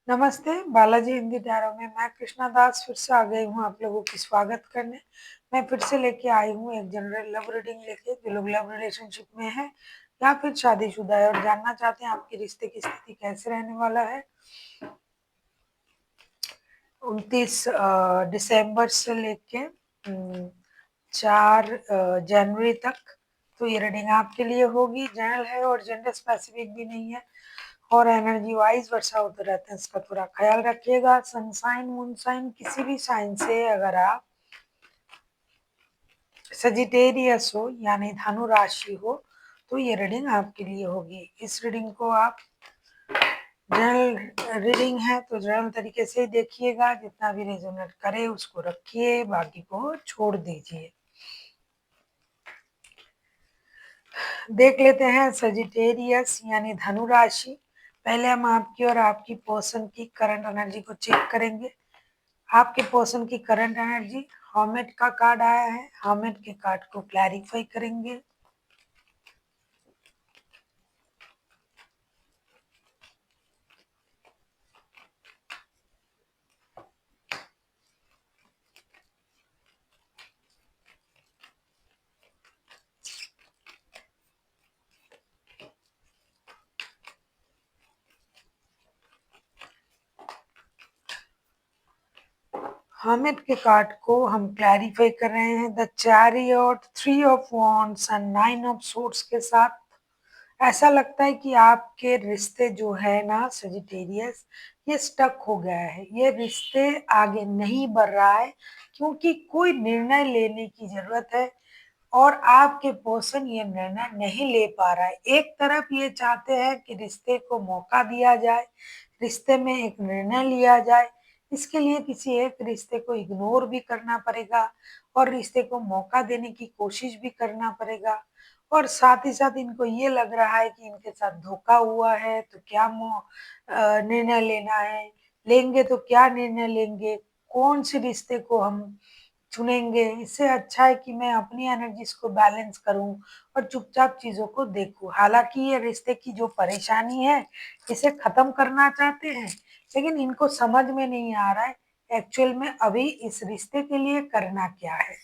नमस्ते, बालाजी हिंदी टैरो में मैं कृष्णा दास फिर से आ गई हूँ आप लोगों की स्वागत करने। मैं फिर से लेके आई हूँ एक जनरल लव रीडिंग लेके, जो लोग लव रिलेशनशिप में हैं या फिर शादीशुदा है और जानना चाहते हैं आपके रिश्ते की स्थिति कैसे रहने वाला है 29 दिसंबर से लेके 4 जनवरी तक। तो ये रीडिंग आपके लिए होगी, जनरल है और जेंडर स्पेसिफिक भी नहीं है और एनर्जी वाइज वर्षा होते रहते हैं, इसका थोड़ा ख्याल रखिएगा। सनसाइन मूनसाइन किसी भी साइन से अगर आप सजिटेरियस हो यानी धनु राशि हो तो ये रीडिंग आपके लिए होगी। इस रीडिंग को आप जनरल रीडिंग है तो जनरल तरीके से ही देखिएगा, जितना भी रेजोनेट करे उसको रखिए, बाकी को छोड़ दीजिए। देख लेते हैं सजिटेरियस यानी धनु राशि। पहले हम आपकी और आपकी पर्सन की करंट एनर्जी को चेक करेंगे। आपके पर्सन की करंट एनर्जी, हर्मिट का कार्ड आया है, हर्मिट के कार्ड को क्लैरिफाई करेंगे। हर्मिट के कार्ड को हम क्लैरिफाई कर रहे हैं the chariot, 3 of wands and 9 of swords के साथ। ऐसा लगता है कि आपके रिश्ते जो है ना सजिटेरियस, ये स्टक हो गया है, ये रिश्ते आगे नहीं बढ़ रहा है क्योंकि कोई निर्णय लेने की जरूरत है और आपके पर्सन ये निर्णय नहीं ले पा रहा है। एक तरफ ये चाहते हैं कि रिश्ते को मौका दिया जाए, रिश्ते में एक निर्णय लिया जाए, इसके लिए किसी एक रिश्ते को इग्नोर भी करना पड़ेगा और रिश्ते को मौका देने की कोशिश भी करना पड़ेगा। और साथ ही साथ इनको ये लग रहा है कि इनके साथ धोखा हुआ है तो क्या निर्णय लेना है, लेंगे तो क्या निर्णय लेंगे, कौन से रिश्ते को हम चुनेंगे। इससे अच्छा है कि मैं अपनी एनर्जीज को बैलेंस करूं और चुपचाप चीजों को देखूं। हालांकि ये रिश्ते की जो परेशानी है इसे खत्म करना चाहते हैं, लेकिन इनको समझ में नहीं आ रहा है एक्चुअल में अभी इस रिश्ते के लिए करना क्या है।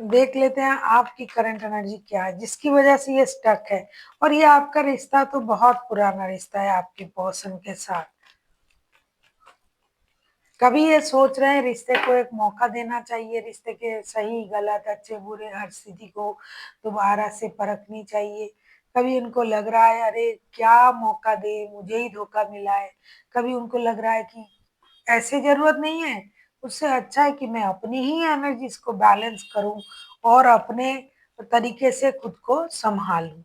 देख लेते हैं आपकी करंट एनर्जी क्या है जिसकी वजह से ये स्टक है। और ये आपका रिश्ता तो बहुत पुराना रिश्ता है आपके पर्सन के साथ। कभी ये सोच रहे हैं रिश्ते को एक मौका देना चाहिए, रिश्ते के सही गलत अच्छे बुरे हर स्थिति को दोबारा से परखनी चाहिए। कभी उनको लग रहा है अरे क्या मौका दे, मुझे ही धोखा मिला है। कभी उनको लग रहा है कि ऐसे जरूरत नहीं है, उससे अच्छा है कि मैं अपनी ही एनर्जीज को बैलेंस करूं और अपने तरीके से खुद को संभालूं।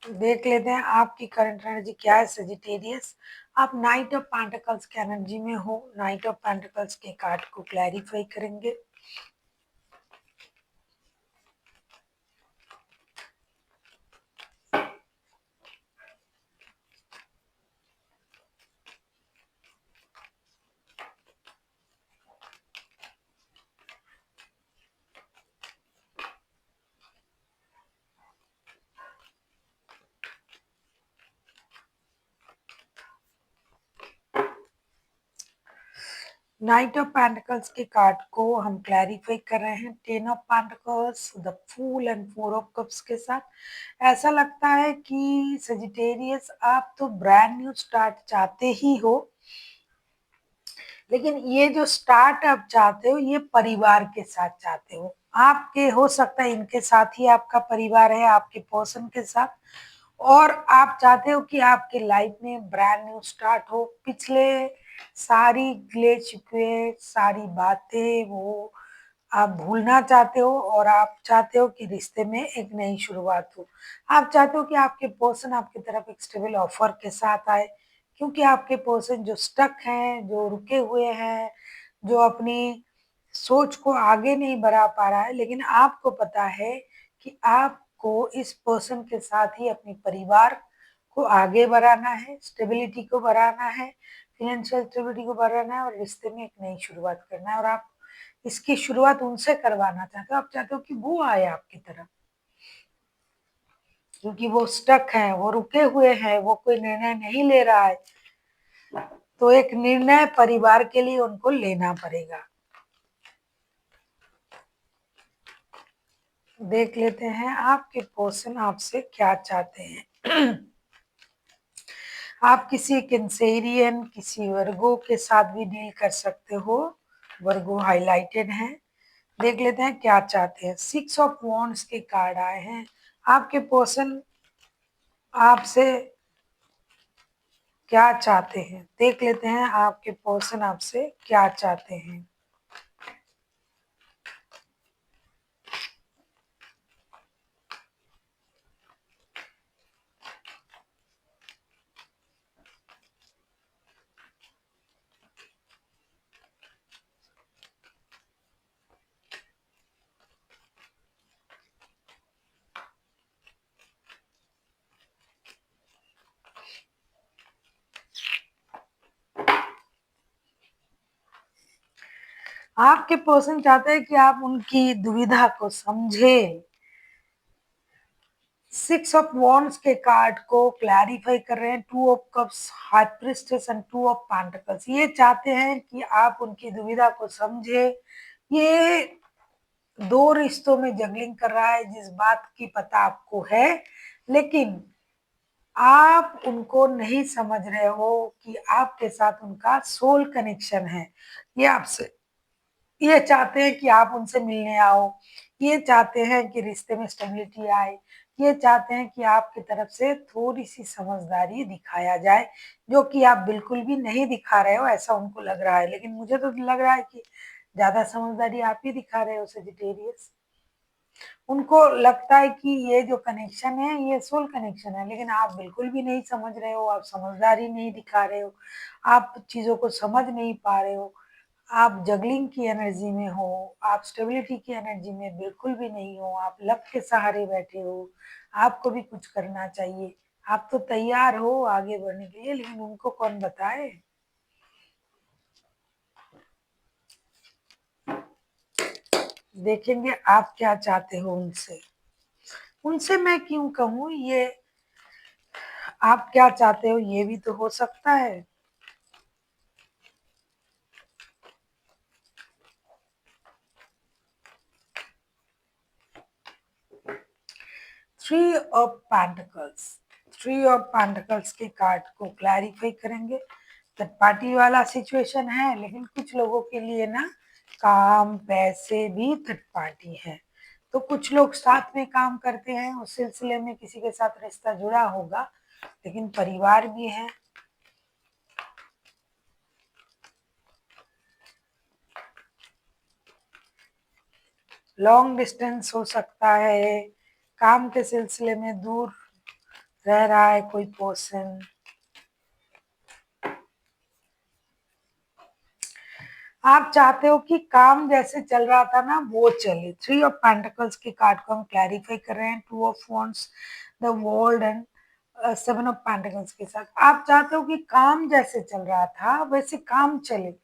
देख लेते हैं आपकी करंट एनर्जी क्या है सजिटेरियस। आप नाइट ऑफ पेंटिकल्स के एनर्जी में हो, नाइट ऑफ पेंटिकल्स के कार्ड को क्लैरिफाई करेंगे। नाइट ऑफ पेंटिकल्स के कार्ड को हम क्लैरिफाई कर रहे हैं 10 of pentacles, the fool and 4 of cups के साथ। ऐसा लगता है कि सजिटेरियस आप तो ब्रांड न्यू स्टार्ट चाहते ही हो, लेकिन ये जो स्टार्ट आप चाहते हो ये परिवार के साथ चाहते हो। आपके हो सकता है इनके साथ ही आपका परिवार है, आपके पर्सन के साथ, और आप चाहते हो कि आपके लाइफ में ब्रांड न्यू स्टार्ट हो। पिछले सारी गिले शिकवे सारी बातें वो आप भूलना चाहते हो और आप चाहते हो कि रिश्ते में एक नई शुरुआत हो। आप चाहते हो कि आपके पर्सन आपकी तरफ एक स्टेबल ऑफर के साथ आए, क्योंकि आपके पर्सन जो स्टक हैं, जो रुके हुए हैं, जो अपनी सोच को आगे नहीं बढ़ा पा रहा है, लेकिन आपको पता है कि आपको इस पर्सन के साथ ही अपने परिवार को आगे बढ़ाना है, स्टेबिलिटी को बढ़ाना है, फाइनेंशियल स्टेबिलिटी को बढ़ाना है और रिश्ते में एक नई शुरुआत करना है। और आप इसकी शुरुआत उनसे करवाना चाहते हो, आप चाहते हो कि वो आए आपकी तरफ, क्योंकि वो स्टक है, वो रुके हुए हैं, वो कोई निर्णय नहीं ले रहा है, तो एक निर्णय परिवार के लिए उनको लेना पड़ेगा। देख लेते हैं आपके पर्सन आपसे क्या चाहते हैं। आप किसी कैंसेरियन, किसी वर्गो के साथ भी डील कर सकते हो, वर्गो हाईलाइटेड है। देख लेते हैं क्या चाहते हैं। 6 ऑफ वॉन्ड्स के कार्ड आए हैं। आपके पर्सन आपसे क्या चाहते हैं, देख लेते हैं आपके पर्सन आपसे क्या चाहते हैं। आपके पर्सन चाहते हैं कि आप उनकी दुविधा को समझे। 6 ऑफ वॉन्ड्स के कार्ड को क्लैरिफाई कर रहे हैं। 2 of cups, high priestess and 2 of pentacles. ये चाहते हैं कि आप उनकी दुविधा को समझे। ये दो रिश्तों में जगलिंग कर रहा है, जिस बात की पता आपको है, लेकिन आप उनको नहीं समझ रहे हो कि आपके साथ उनका सोल कनेक्शन है। ये आपसे ये चाहते हैं कि आप उनसे मिलने आओ, ये चाहते हैं कि रिश्ते में स्टेबिलिटी आए, ये चाहते हैं कि आपकी तरफ से थोड़ी सी समझदारी दिखाया जाए, जो कि आप बिल्कुल भी नहीं दिखा रहे हो, ऐसा उनको लग रहा है। लेकिन मुझे तो लग रहा है कि ज्यादा समझदारी आप ही दिखा रहे हो सजिटेरियस। उनको लगता है कि ये जो कनेक्शन है ये सोल कनेक्शन है, लेकिन आप बिल्कुल भी नहीं समझ रहे हो, आप समझदारी नहीं दिखा रहे हो, आप चीजों को समझ नहीं पा रहे हो, आप जगलिंग की एनर्जी में हो, आप स्टेबिलिटी की एनर्जी में बिल्कुल भी नहीं हो, आप लक के सहारे बैठे हो। आपको भी कुछ करना चाहिए, आप तो तैयार हो आगे बढ़ने के लिए, लेकिन उनको कौन बताए। देखेंगे आप क्या चाहते हो उनसे। उनसे मैं क्यों कहूँ, ये आप क्या चाहते हो ये भी तो हो सकता है। Three of pentacles, three of pentacles के कार्ड को क्लैरिफाई करेंगे। थर्ड पार्टी वाला सिचुएशन है, लेकिन कुछ लोगों के लिए ना काम पैसे भी थर्ड पार्टी है। तो कुछ लोग साथ में काम करते हैं, उस सिलसिले में किसी के साथ रिश्ता जुड़ा होगा, लेकिन परिवार भी है। लॉन्ग डिस्टेंस हो सकता है, काम के सिलसिले में दूर रह रहा है कोई पर्सन। आप चाहते हो कि काम जैसे चल रहा था ना वो चले। थ्री ऑफ पेंटिकल्स के कार्ड को हम क्लैरिफाई कर रहे हैं। Two of wands, the world and 7 of pentacles के साथ आप चाहते हो कि काम जैसे चल रहा था वैसे काम चले,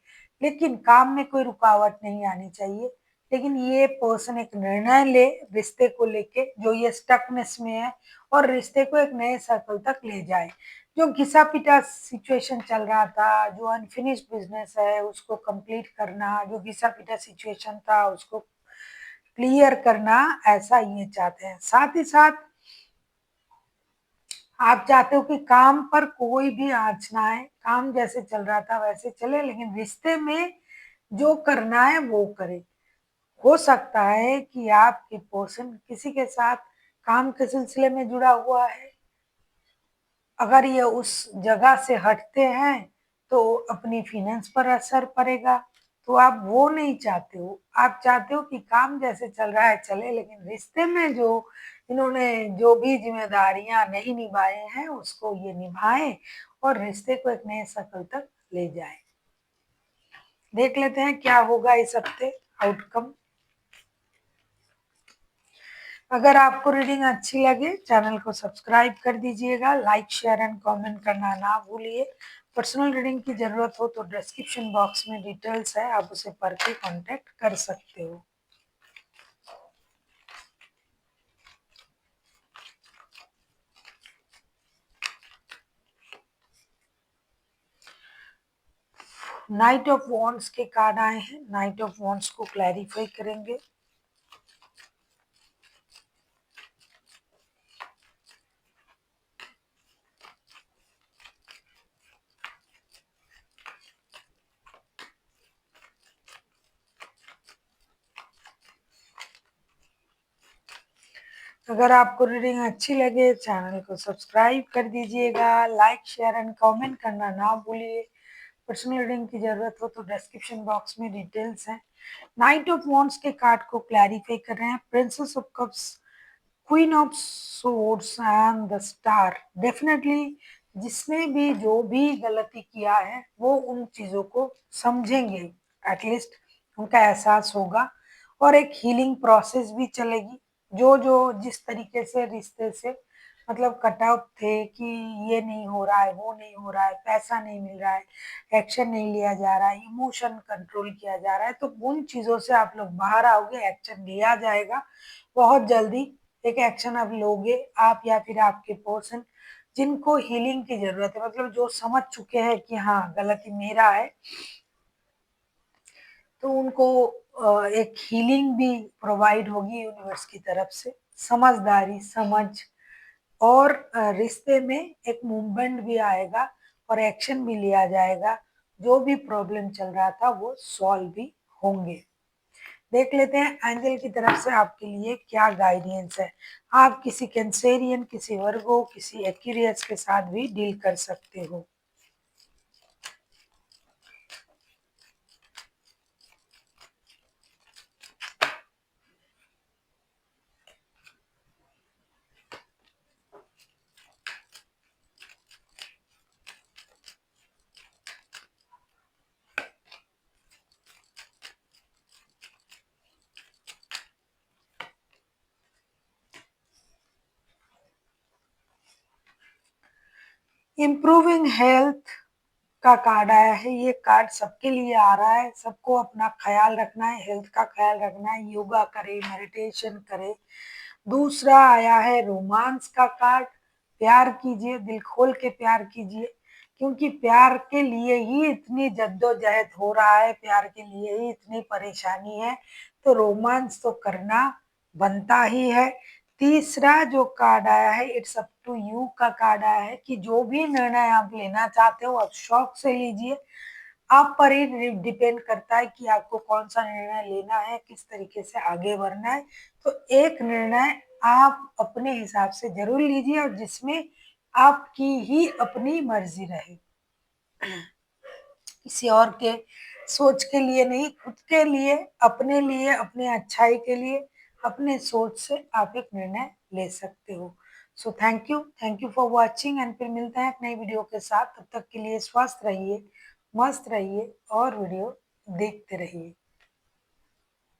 लेकिन काम में कोई रुकावट नहीं आनी चाहिए। लेकिन ये पर्सन एक निर्णय ले रिश्ते को लेके, जो ये स्टकनेस में है, और रिश्ते को एक नए सर्कल तक ले जाए। जो घिसा पिटा सिचुएशन चल रहा था, जो अनफिनिश्ड बिजनेस है उसको कंप्लीट करना, जो घिसा पिटा सिचुएशन था उसको क्लियर करना, ऐसा ये चाहते हैं। साथ ही साथ आप चाहते हो कि काम पर कोई भी आंच ना आए, काम जैसे चल रहा था वैसे चले, लेकिन रिश्ते में जो करना है वो करे। हो सकता है कि आपके पर्सन किसी के साथ काम के सिलसिले में जुड़ा हुआ है। अगर ये उस जगह से हटते हैं तो अपनी फाइनेंस पर असर पड़ेगा, तो आप वो नहीं चाहते हो। आप चाहते हो कि काम जैसे चल रहा है चले, लेकिन रिश्ते में जो इन्होंने जो भी जिम्मेदारियां नहीं निभाए हैं उसको ये निभाएं और रिश्ते को एक नए सर्कल तक ले जाए। देख लेते हैं क्या होगा इस हफ्ते आउटकम। अगर आपको रीडिंग अच्छी लगे चैनल को सब्सक्राइब कर दीजिएगा, लाइक शेयर एंड कमेंट करना ना भूलिए। पर्सनल रीडिंग की ज़रूरत हो तो डिस्क्रिप्शन बॉक्स में डिटेल्स है, आप उसे पढ़ के कॉन्टैक्ट कर सकते हो। नाइट ऑफ वॉन्ड्स के कार्ड आए हैं, नाइट ऑफ वॉन्ड्स को क्लैरिफाई करेंगे। अगर आपको रीडिंग अच्छी लगे चैनल को सब्सक्राइब कर दीजिएगा, लाइक शेयर एंड कमेंट करना ना भूलिए। पर्सनल रीडिंग की ज़रूरत हो तो डिस्क्रिप्शन बॉक्स में डिटेल्स हैं। नाइट ऑफ वॉन्ड्स के कार्ड को क्लैरिफाई कर रहे हैं, princess of cups, queen of swords and the star. Definitely जिसने भी जो भी गलती किया है वो उन चीज़ों को समझेंगे, एटलीस्ट उनका एहसास होगा और एक हीलिंग प्रोसेस भी चलेगी। जो जो जिस तरीके से रिश्ते से मतलब कट ऑफ थे कि ये नहीं हो रहा है, वो नहीं हो रहा है, पैसा नहीं मिल रहा है, एक्शन नहीं लिया जा रहा है, इमोशन कंट्रोल किया जा रहा है, तो उन चीज़ों से आप लोग बाहर आओगे, एक्शन लिया जाएगा बहुत जल्दी। एक एक्शन आप लोगे, आप या फिर आपके पर्सन जिनको हीलिंग की जरूरत है, मतलब जो समझ चुके हैं कि हाँ गलती मेरा है, तो उनको एक हीलिंग भी प्रोवाइड होगी यूनिवर्स की तरफ से। समझदारी, समझ और रिश्ते में एक मूवमेंट भी आएगा और एक्शन भी लिया जाएगा। जो भी प्रॉब्लम चल रहा था वो सॉल्व भी होंगे। देख लेते हैं एंजल की तरफ से आपके लिए क्या गाइडेंस है। आप किसी कैंसेरियन, किसी वर्गो, किसी एक्यूरियस के साथ भी डील कर सकते हो। इम्प्रूविंग हेल्थ का कार्ड आया है, ये कार्ड सबके लिए आ रहा है। सबको अपना ख्याल रखना है, हेल्थ का ख्याल रखना है, योगा करे, मेडिटेशन करे। दूसरा आया है रोमांस का कार्ड, प्यार कीजिए, दिल खोल के प्यार कीजिए, क्योंकि प्यार के लिए ही इतनी जद्दोजहद हो रहा है, प्यार के लिए ही इतनी परेशानी है, तो रोमांस तो करना बनता ही है। तीसरा जो कार्ड आया है, इट्स अप टू यू का कार्ड आया है कि जो भी निर्णय आप लेना चाहते हो आप शौक से लीजिए। आप पर ही डिपेंड करता है कि आपको कौन सा निर्णय लेना है, किस तरीके से आगे बढ़ना है। तो एक निर्णय आप अपने हिसाब से जरूर लीजिए और जिसमें आपकी ही अपनी मर्जी रहे, किसी और के सोच के लिए नहीं, खुद के लिए, अपने लिए, अपने अच्छाई के लिए, अपने सोच से आप एक निर्णय ले सकते हो। So thank you for watching and फिर मिलते हैं एक नई वीडियो के साथ। तब तक के लिए स्वस्थ रहिए, मस्त रहिए और वीडियो देखते रहिए।